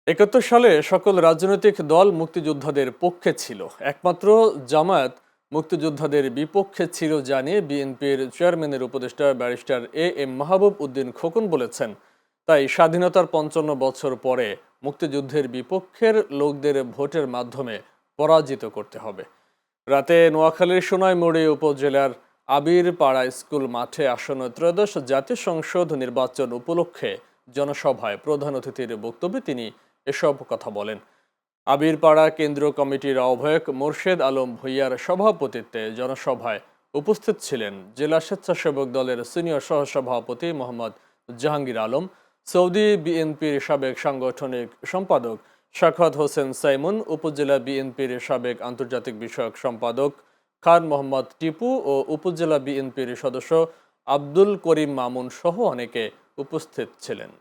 ৭১ সালে সকল রাজনৈতিক দল মুক্তিযোদ্ধাদের পক্ষে ছিল, একমাত্র জামায়াত মুক্তিযোদ্ধাদের বিপক্ষে ছিল জানিয়ে বিএনপির চেয়ারম্যানের উপদেষ্টা ব্যারিস্টার এম মাহবুব উদ্দিন খোকন বলেছেন। তাই স্বাধীনতার ৫৫ বছর পরে মুক্তিযুদ্ধের বিপক্ষের লোকদের ভোটের মাধ্যমে পরাজিত করতে হবে। রাতে নোয়াখালীর সোনাইমুড়ি উপজেলার আবিরপাড়া স্কুল মাঠে আসন্ন ত্রয়োদশ জাতীয় সংসদ নির্বাচন উপলক্ষে জনসভায় প্রধান অতিথির বক্তব্যে তিনি এসব কথা বলেন। আবিরপাড়া কেন্দ্র কমিটির আহ্বায়ক মোর্শেদ আলম ভূঁইয়ার সভাপতিত্বে জনসভায় উপস্থিত ছিলেন জেলা স্বেচ্ছাসেবক দলের সিনিয়র সহসভাপতি মোহাম্মদ জাহাঙ্গীর আলম, সৌদি বিএনপির সাবেক সাংগঠনিক সম্পাদক শাখাওয়াত হোসেন সাইমুন, উপজেলা বিএনপির সাবেক আন্তর্জাতিক বিষয়ক সম্পাদক খান মোহাম্মদ টিপু ও উপজেলা বিএনপির সদস্য আব্দুল করিম মামুন সহ অনেকে উপস্থিত ছিলেন।